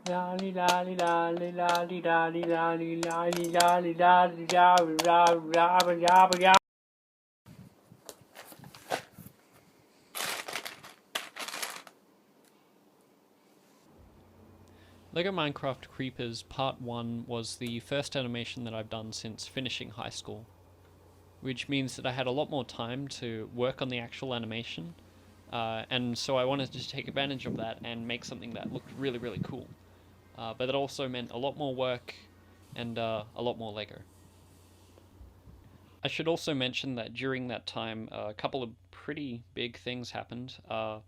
LEGO Minecraft Creepers Part 1 was the first animation that I've done since finishing high school, which means that I had a lot more time to work on the actual animation, and so I wanted to take advantage of that and make something that looked really, really cool. But it also meant a lot more work and a lot more LEGO. I should also mention that during that time, a couple of pretty big things happened. The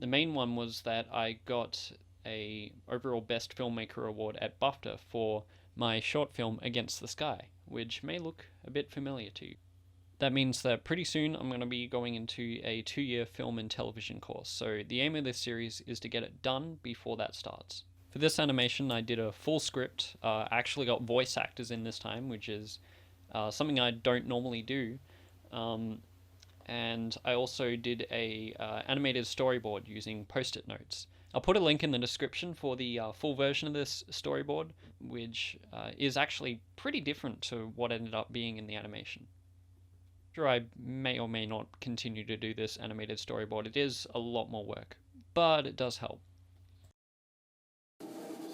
main one was that I got a overall Best Filmmaker award at BAFTA for my short film Against the Sky, which may look a bit familiar to you. That means that pretty soon I'm going to be going into a 2-year film and television course, so the aim of this series is to get it done before that starts. For this animation I did a full script. I actually got voice actors in this time, which is something I don't normally do. And I also did a animated storyboard using post-it notes. I'll put a link in the description for the full version of this storyboard, which is actually pretty different to what ended up being in the animation. Sure, I may or may not continue to do this animated storyboard. It is a lot more work, but it does help.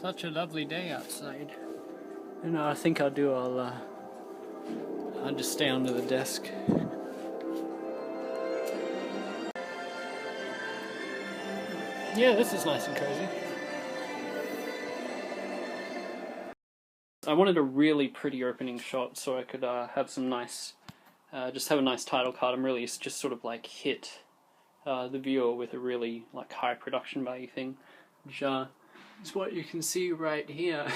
Such a lovely day outside. You know, I think I'll just stay under the desk. Yeah, this is nice and cozy. I wanted a really pretty opening shot so I could have some nice, just have a nice title card and really just sort of like hit the viewer with a really like high production value thing, which is what you can see right here.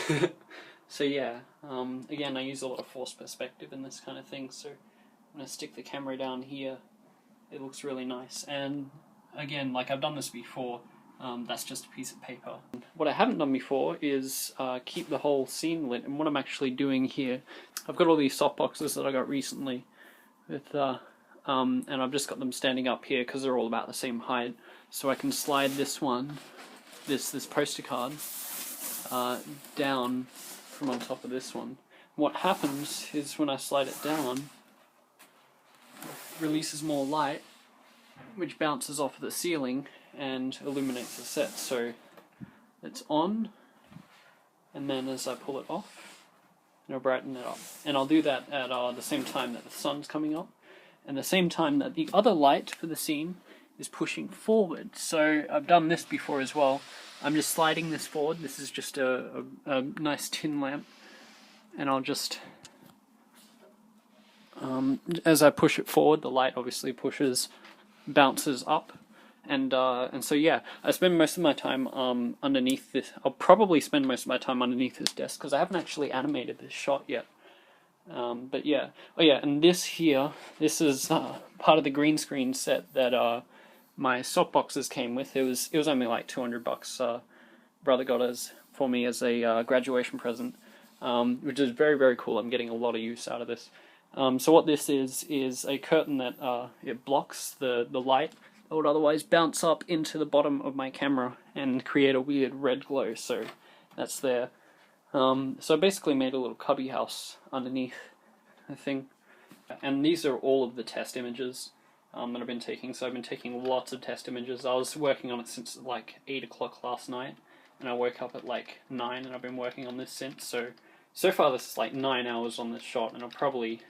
So yeah, again I use a lot of forced perspective in this kind of thing, so when I stick the camera down here it looks really nice. And again, like I've done this before, that's just a piece of paper. What I haven't done before is keep the whole scene lit, and what I'm actually doing here, I've got all these softboxes that I got recently with, and I've just got them standing up here because they're all about the same height, so I can slide this one, this poster card, down from on top of this one. What happens is when I slide it down, it releases more light, which bounces off of the ceiling and illuminates the set. So it's on, and then as I pull it off, it'll brighten it up. And I'll do that at the same time that the sun's coming up, and the same time that the other light for the scene is pushing forward. So I've done this before as well. I'm just sliding this forward. This is just a nice tin lamp, and I'll just, as I push it forward, the light obviously bounces up. And so yeah, I spend most of my time underneath this. I'll probably spend most of my time underneath this desk because I haven't actually animated this shot yet. But yeah, oh yeah, and this here, this is part of the green screen set that my softboxes came with. It was only like $200. Brother got us for me as a graduation present, which is very, very cool. I'm getting a lot of use out of this. So what this is a curtain that it blocks the light that would otherwise bounce up into the bottom of my camera and create a weird red glow. So that's there. So I basically made a little cubby house underneath the thing. And these are all of the test images that I've been taking. So I've been taking lots of test images. I was working on it since like 8 o'clock last night, and I woke up at like 9, and I've been working on this since. So far this is like 9 hours on this shot, and I'll probably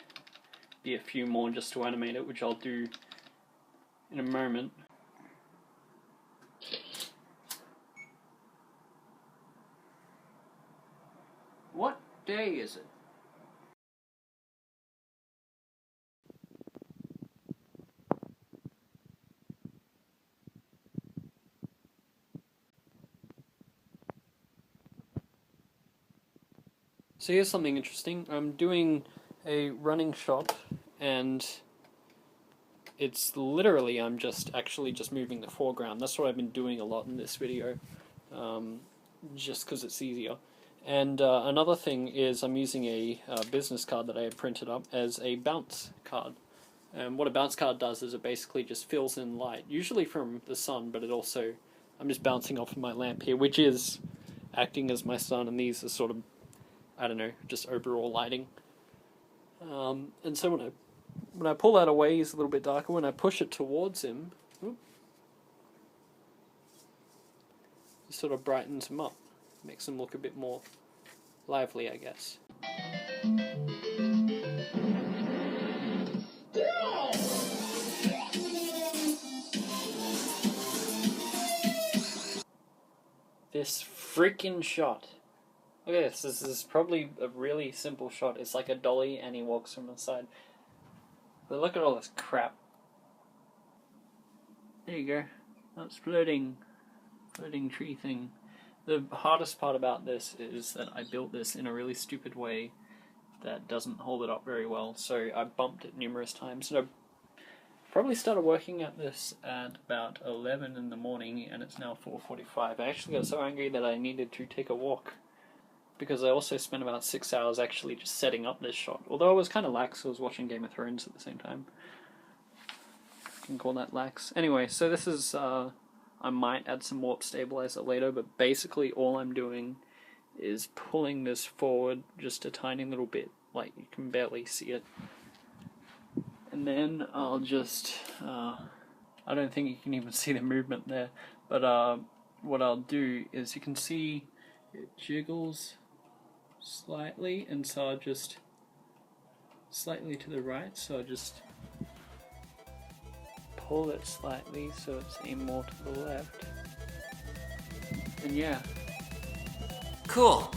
be a few more just to animate it, which I'll do in a moment. What day is it? So here's something interesting. I'm doing a running shot, and it's literally, I'm actually just moving the foreground. That's what I've been doing a lot in this video, just because it's easier. And another thing is I'm using a business card that I had printed up as a bounce card. And what a bounce card does is it basically just fills in light, usually from the sun, but it also I'm just bouncing off of my lamp here, which is acting as my sun, and these are sort of, I don't know, just overall lighting. And so when I pull that away, he's a little bit darker. When I push it towards him, it sort of brightens him up, makes him look a bit more lively, I guess. This freaking shot. Look at this. This is probably a really simple shot. It's like a dolly and he walks from the side. But look at all this crap. There you go. That's floating tree thing. The hardest part about this is that I built this in a really stupid way that doesn't hold it up very well. So I bumped it numerous times. And I probably started working at this at about 11 in the morning, and it's now 4:45. I actually got so angry that I needed to take a walk, because I also spent about 6 hours actually just setting up this shot. Although I was kind of lax, I was watching Game of Thrones at the same time. I can call that lax. Anyway, so this is, I might add some warp stabilizer later, but basically all I'm doing is pulling this forward just a tiny little bit, like you can barely see it. And then I'll just, I don't think you can even see the movement there, but what I'll do is you can see it jiggles slightly, and so I'll just slightly to the right, so I'll just pull it slightly so it's aimed more to the left. And yeah. Cool.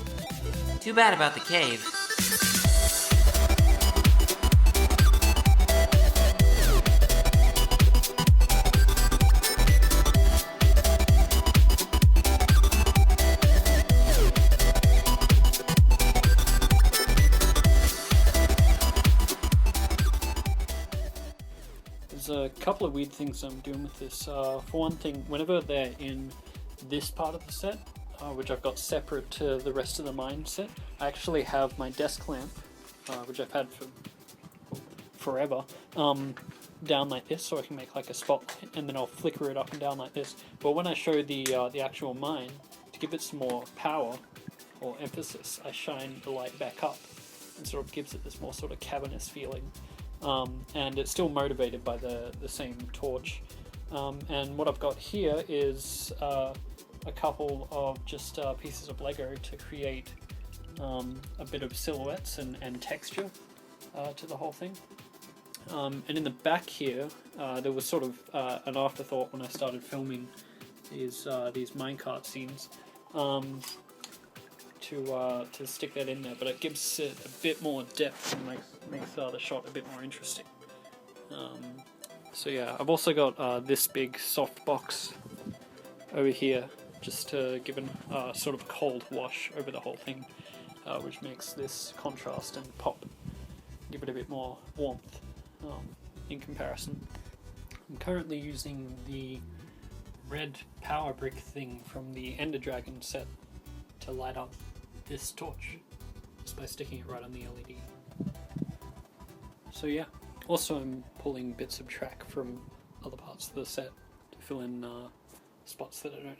Too bad about the cave. There's a couple of weird things I'm doing with this. For one thing, whenever they're in this part of the set, which I've got separate to the rest of the mine set, I actually have my desk lamp, which I've had for forever, down like this, so I can make like a spotlight, and then I'll flicker it up and down like this. But when I show the actual mine, to give it some more power or emphasis, I shine the light back up, and sort of gives it this more sort of cavernous feeling. And it's still motivated by the same torch. And what I've got here is a couple of just pieces of Lego to create a bit of silhouettes and texture to the whole thing. And in the back here, there was sort of an afterthought when I started filming these minecart scenes to stick that in there, but it gives it a bit more depth and makes the shot a bit more interesting. So yeah, I've also got this big soft box over here just to give a sort of cold wash over the whole thing, which makes this contrast and pop, give it a bit more warmth in comparison. I'm currently using the red power brick thing from the Ender Dragon set to light up this torch, just by sticking it right on the LED. So yeah, also I'm pulling bits of track from other parts of the set to fill in spots that I don't have.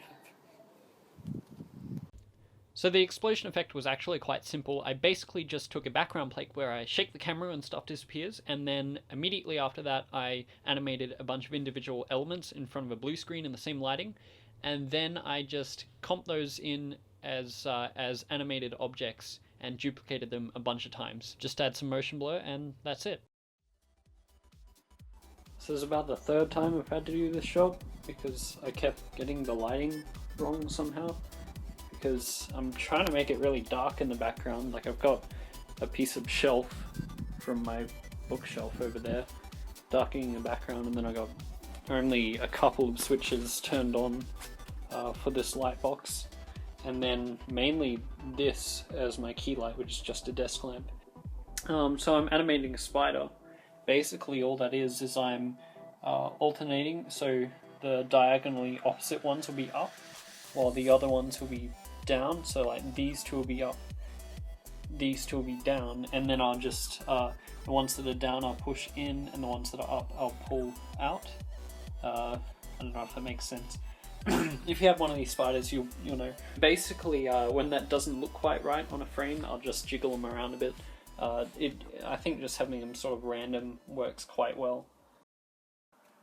So the explosion effect was actually quite simple. I basically just took a background plate where I shake the camera and stuff disappears, and then immediately after that I animated a bunch of individual elements in front of a blue screen in the same lighting, and then I just comped those in as animated objects and duplicated them a bunch of times. Just add some motion blur and that's it. So this is about the third time I've had to do this shot because I kept getting the lighting wrong somehow, because I'm trying to make it really dark in the background. Like I've got a piece of shelf from my bookshelf over there darkening the background, and then I got only a couple of switches turned on for this light box, and then mainly this as my key light, which is just a desk lamp. So I'm animating a spider. Basically all that is I'm alternating, so the diagonally opposite ones will be up while the other ones will be down. So like these two will be up, these two will be down, and then I'll just the ones that are down I'll push in, and the ones that are up I'll pull out. I don't know if that makes sense. if you have one of these spiders, you'll know. Basically, when that doesn't look quite right on a frame, I'll just jiggle them around a bit. I think just having them sort of random works quite well.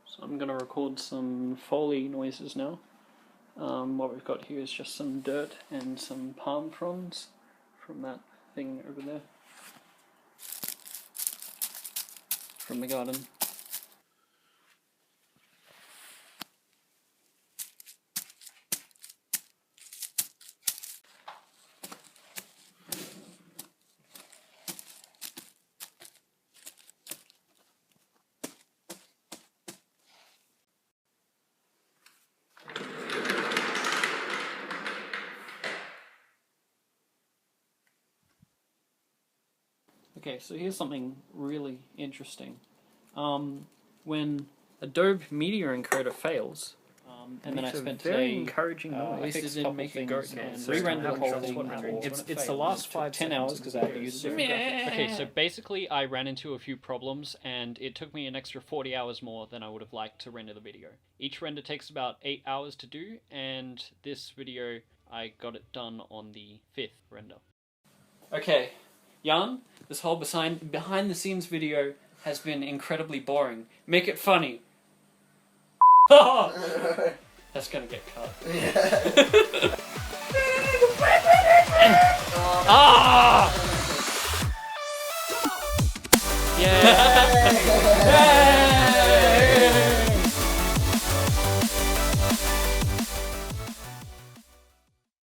So I'm going to record some Foley noises now. What we've got here is just some dirt and some palm fronds from that thing over there. From the garden. Okay, so here's something really interesting. When Adobe Media Encoder fails, and then I spent very today encouraging noise. fixed It a didn't couple make a things goat and noise. re-rendered the whole That's thing. what happens It's when it the last fails. 10 hours because I had to use it. Okay, So basically I ran into a few problems and it took me an extra 40 hours more than I would have liked to render the video. Each render takes about 8 hours to do, and this video I got it done on the 5th render. Okay, Jan, this whole behind the scenes video has been incredibly boring. Make it funny. That's gonna get cut. Ah!